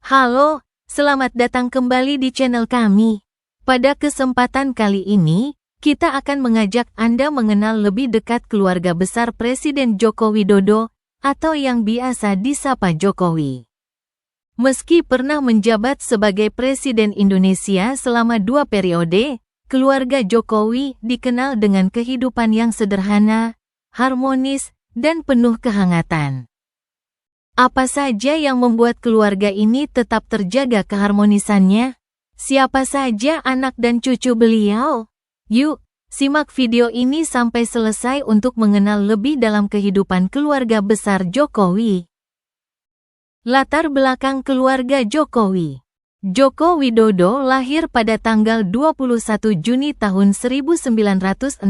Halo, selamat datang kembali di channel kami. Pada kesempatan kali ini, kita akan mengajak Anda mengenal lebih dekat keluarga besar Presiden Joko Widodo, atau yang biasa disapa Jokowi. Meski pernah menjabat sebagai Presiden Indonesia selama 2 periode, keluarga Jokowi dikenal dengan kehidupan yang sederhana, harmonis, dan penuh kehangatan. Apa saja yang membuat keluarga ini tetap terjaga keharmonisannya? Siapa saja anak dan cucu beliau? Yuk, simak video ini sampai selesai untuk mengenal lebih dalam kehidupan keluarga besar Jokowi. Latar belakang keluarga Jokowi. Joko Widodo lahir pada tanggal 21 Juni tahun 1961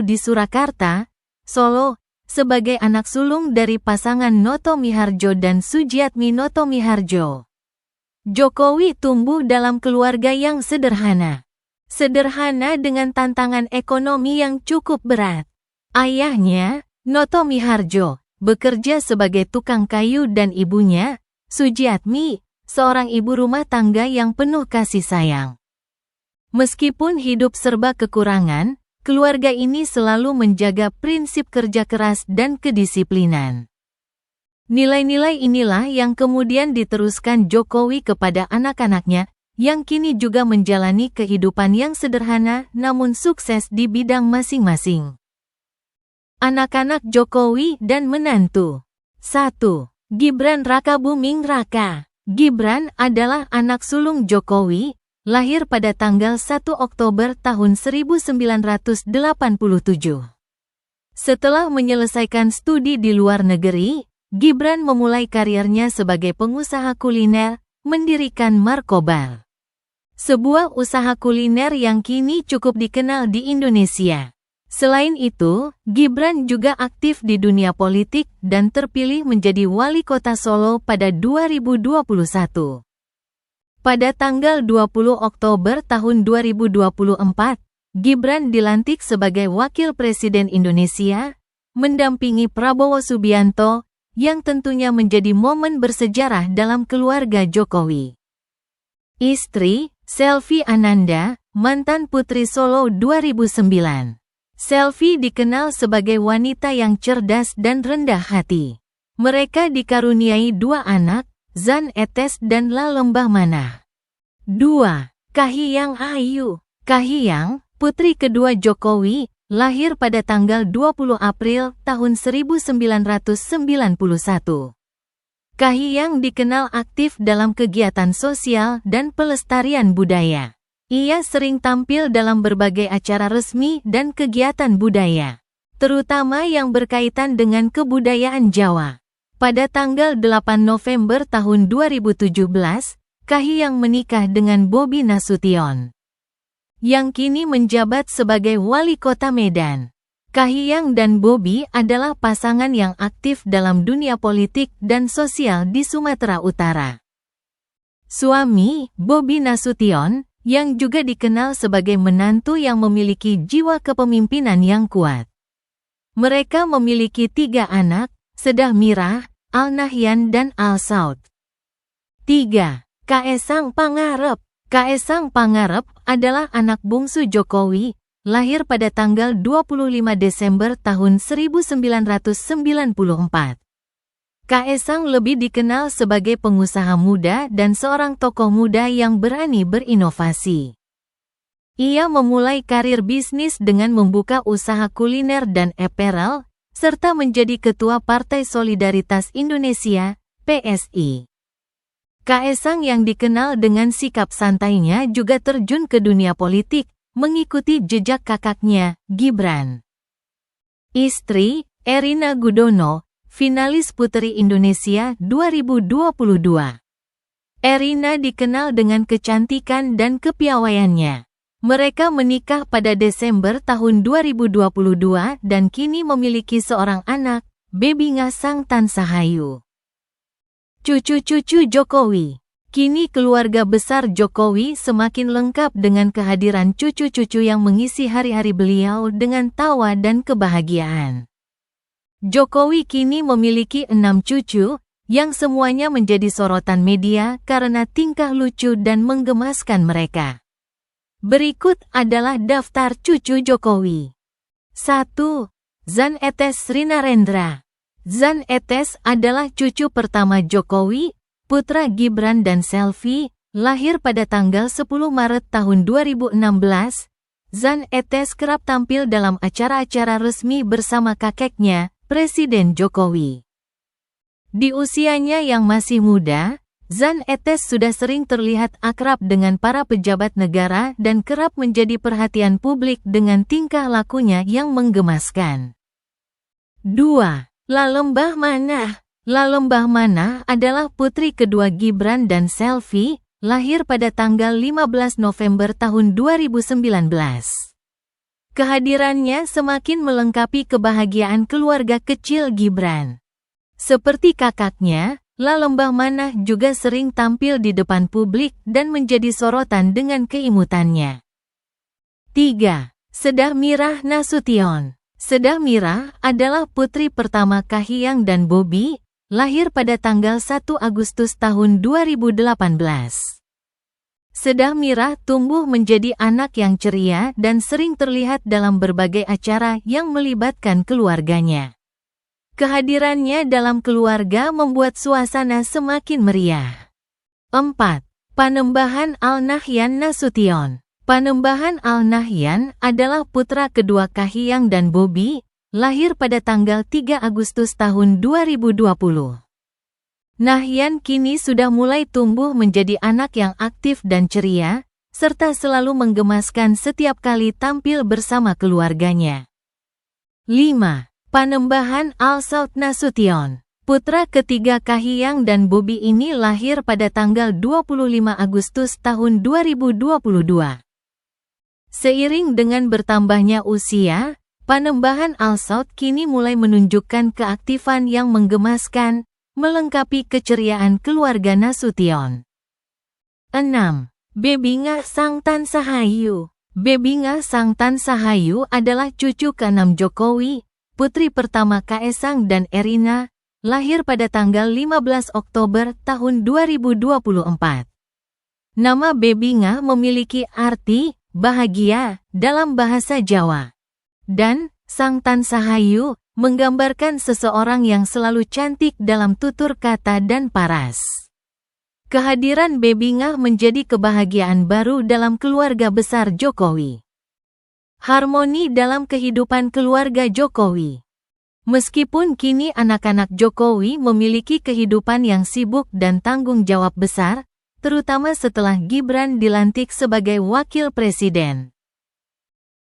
di Surakarta, Solo, sebagai anak sulung dari pasangan Noto Miharjo dan Sujiatmi Noto Miharjo. Jokowi tumbuh dalam keluarga yang sederhana. Sederhana dengan tantangan ekonomi yang cukup berat. Ayahnya, Noto Miharjo, bekerja sebagai tukang kayu dan ibunya, Sujiatmi, seorang ibu rumah tangga yang penuh kasih sayang. Meskipun hidup serba kekurangan, keluarga ini selalu menjaga prinsip kerja keras dan kedisiplinan. Nilai-nilai inilah yang kemudian diteruskan Jokowi kepada anak-anaknya, yang kini juga menjalani kehidupan yang sederhana namun sukses di bidang masing-masing. Anak-anak Jokowi dan menantu. 1. Gibran Rakabuming Raka. Gibran adalah anak sulung Jokowi, lahir pada tanggal 1 Oktober tahun 1987. Setelah menyelesaikan studi di luar negeri, Gibran memulai karirnya sebagai pengusaha kuliner, mendirikan Markobar, sebuah usaha kuliner yang kini cukup dikenal di Indonesia. Selain itu, Gibran juga aktif di dunia politik dan terpilih menjadi wali kota Solo pada 2021. Pada tanggal 20 Oktober tahun 2024, Gibran dilantik sebagai Wakil Presiden Indonesia, mendampingi Prabowo Subianto, yang tentunya menjadi momen bersejarah dalam keluarga Jokowi. Istri, Selvi Ananda, mantan Putri Solo 2009. Selvi dikenal sebagai wanita yang cerdas dan rendah hati. Mereka dikaruniai 2 anak, Zan Etes dan La Lembah Manah. 2. Kahiyang Ayu. Kahiyang, putri kedua Jokowi, lahir pada tanggal 20 April tahun 1991. Kahiyang dikenal aktif dalam kegiatan sosial dan pelestarian budaya. Ia sering tampil dalam berbagai acara resmi dan kegiatan budaya, terutama yang berkaitan dengan kebudayaan Jawa. Pada tanggal 8 November tahun 2017, Kahiyang menikah dengan Bobi Nasution, yang kini menjabat sebagai wali kota Medan. Kahiyang dan Bobi adalah pasangan yang aktif dalam dunia politik dan sosial di Sumatera Utara. Suami, Bobi Nasution, yang juga dikenal sebagai menantu yang memiliki jiwa kepemimpinan yang kuat. Mereka memiliki 3 anak, Sedah Mirah, Al Nahyan dan Al Saud. 3. Kaesang Pangarep. Kaesang Pangarep adalah anak bungsu Jokowi, lahir pada tanggal 25 Desember tahun 1994. Kaesang lebih dikenal sebagai pengusaha muda dan seorang tokoh muda yang berani berinovasi. Ia memulai karir bisnis dengan membuka usaha kuliner dan apparel, serta menjadi ketua Partai Solidaritas Indonesia, PSI. Kaesang yang dikenal dengan sikap santainya juga terjun ke dunia politik, mengikuti jejak kakaknya, Gibran. Istri, Erina Gudono, finalis Puteri Indonesia 2022. Erina dikenal dengan kecantikan dan kepiawaiannya. Mereka menikah pada Desember tahun 2022 dan kini memiliki seorang anak, Baby Ngasang Tansahayu. Cucu-cucu Jokowi. Kini keluarga besar Jokowi semakin lengkap dengan kehadiran cucu-cucu yang mengisi hari-hari beliau dengan tawa dan kebahagiaan. Jokowi kini memiliki 6 cucu, yang semuanya menjadi sorotan media karena tingkah lucu dan menggemaskan mereka. Berikut adalah daftar cucu Jokowi. 1. Zan Etes Srinarendra. Zan Etes adalah cucu pertama Jokowi, putra Gibran dan Selvi, lahir pada tanggal 10 Maret tahun 2016. Zan Etes kerap tampil dalam acara-acara resmi bersama kakeknya, Presiden Jokowi. Di usianya yang masih muda, Zan Etes sudah sering terlihat akrab dengan para pejabat negara dan kerap menjadi perhatian publik dengan tingkah lakunya yang menggemaskan. 2. Lalembah Manah. Lalembah Manah adalah putri kedua Gibran dan Selvi, lahir pada tanggal 15 November tahun 2019. Kehadirannya semakin melengkapi kebahagiaan keluarga kecil Gibran. Seperti kakaknya, Lalembah Manah juga sering tampil di depan publik dan menjadi sorotan dengan keimutannya. 3. Sedah Mirah Nasution. Sedah Mirah adalah putri pertama Kahiyang dan Bobi, lahir pada tanggal 1 Agustus tahun 2018. Sedah Mirah tumbuh menjadi anak yang ceria dan sering terlihat dalam berbagai acara yang melibatkan keluarganya. Kehadirannya dalam keluarga membuat suasana semakin meriah. 4. Panembahan Al-Nahyan Nasution. Panembahan Al-Nahyan adalah putra kedua Kahiyang dan Bobi, lahir pada tanggal 3 Agustus tahun 2020. Nahyan kini sudah mulai tumbuh menjadi anak yang aktif dan ceria, serta selalu menggemaskan setiap kali tampil bersama keluarganya. 5. Panembahan Al-Saud Nasution. Putra ketiga Kahiyang dan Bobi ini lahir pada tanggal 25 Agustus tahun 2022. Seiring dengan bertambahnya usia, Panembahan Al-Saud kini mulai menunjukkan keaktifan yang menggemaskan, melengkapi keceriaan keluarga Nasution. 6. Bebingah Sangtan Sahayu. Bebingah Sangtan Sahayu adalah cucu ke-6 Jokowi, putri pertama Kaesang dan Erina, lahir pada tanggal 15 Oktober tahun 2024. Nama Bebingah memiliki arti bahagia dalam bahasa Jawa. Dan Sangtan Sahayu menggambarkan seseorang yang selalu cantik dalam tutur kata dan paras. Kehadiran Bebingah menjadi kebahagiaan baru dalam keluarga besar Jokowi. Harmoni dalam kehidupan keluarga Jokowi. Meskipun kini anak-anak Jokowi memiliki kehidupan yang sibuk dan tanggung jawab besar, terutama setelah Gibran dilantik sebagai wakil presiden.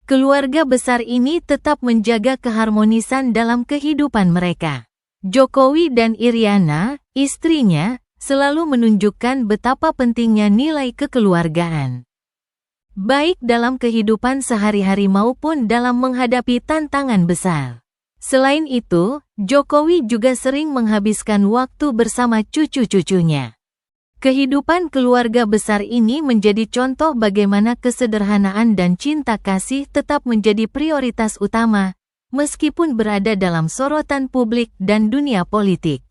Keluarga besar ini tetap menjaga keharmonisan dalam kehidupan mereka. Jokowi dan Iriana, istrinya, selalu menunjukkan betapa pentingnya nilai kekeluargaan. Baik dalam kehidupan sehari-hari maupun dalam menghadapi tantangan besar. Selain itu, Jokowi juga sering menghabiskan waktu bersama cucu-cucunya. Kehidupan keluarga besar ini menjadi contoh bagaimana kesederhanaan dan cinta kasih tetap menjadi prioritas utama, meskipun berada dalam sorotan publik dan dunia politik.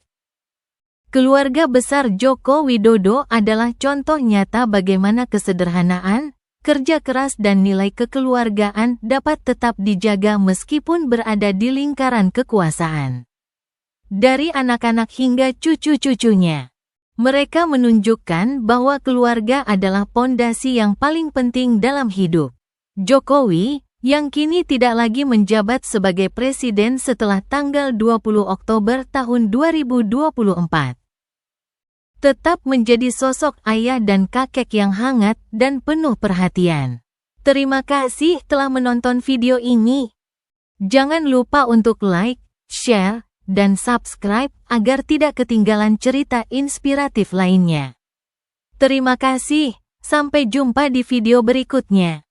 Keluarga besar Joko Widodo adalah contoh nyata bagaimana kesederhanaan, kerja keras dan nilai kekeluargaan dapat tetap dijaga meskipun berada di lingkaran kekuasaan. Dari anak-anak hingga cucu-cucunya, mereka menunjukkan bahwa keluarga adalah pondasi yang paling penting dalam hidup. Jokowi, yang kini tidak lagi menjabat sebagai presiden setelah tanggal 20 Oktober tahun 2024, tetap menjadi sosok ayah dan kakek yang hangat dan penuh perhatian. Terima kasih telah menonton video ini. Jangan lupa untuk like, share, dan subscribe agar tidak ketinggalan cerita inspiratif lainnya. Terima kasih, sampai jumpa di video berikutnya.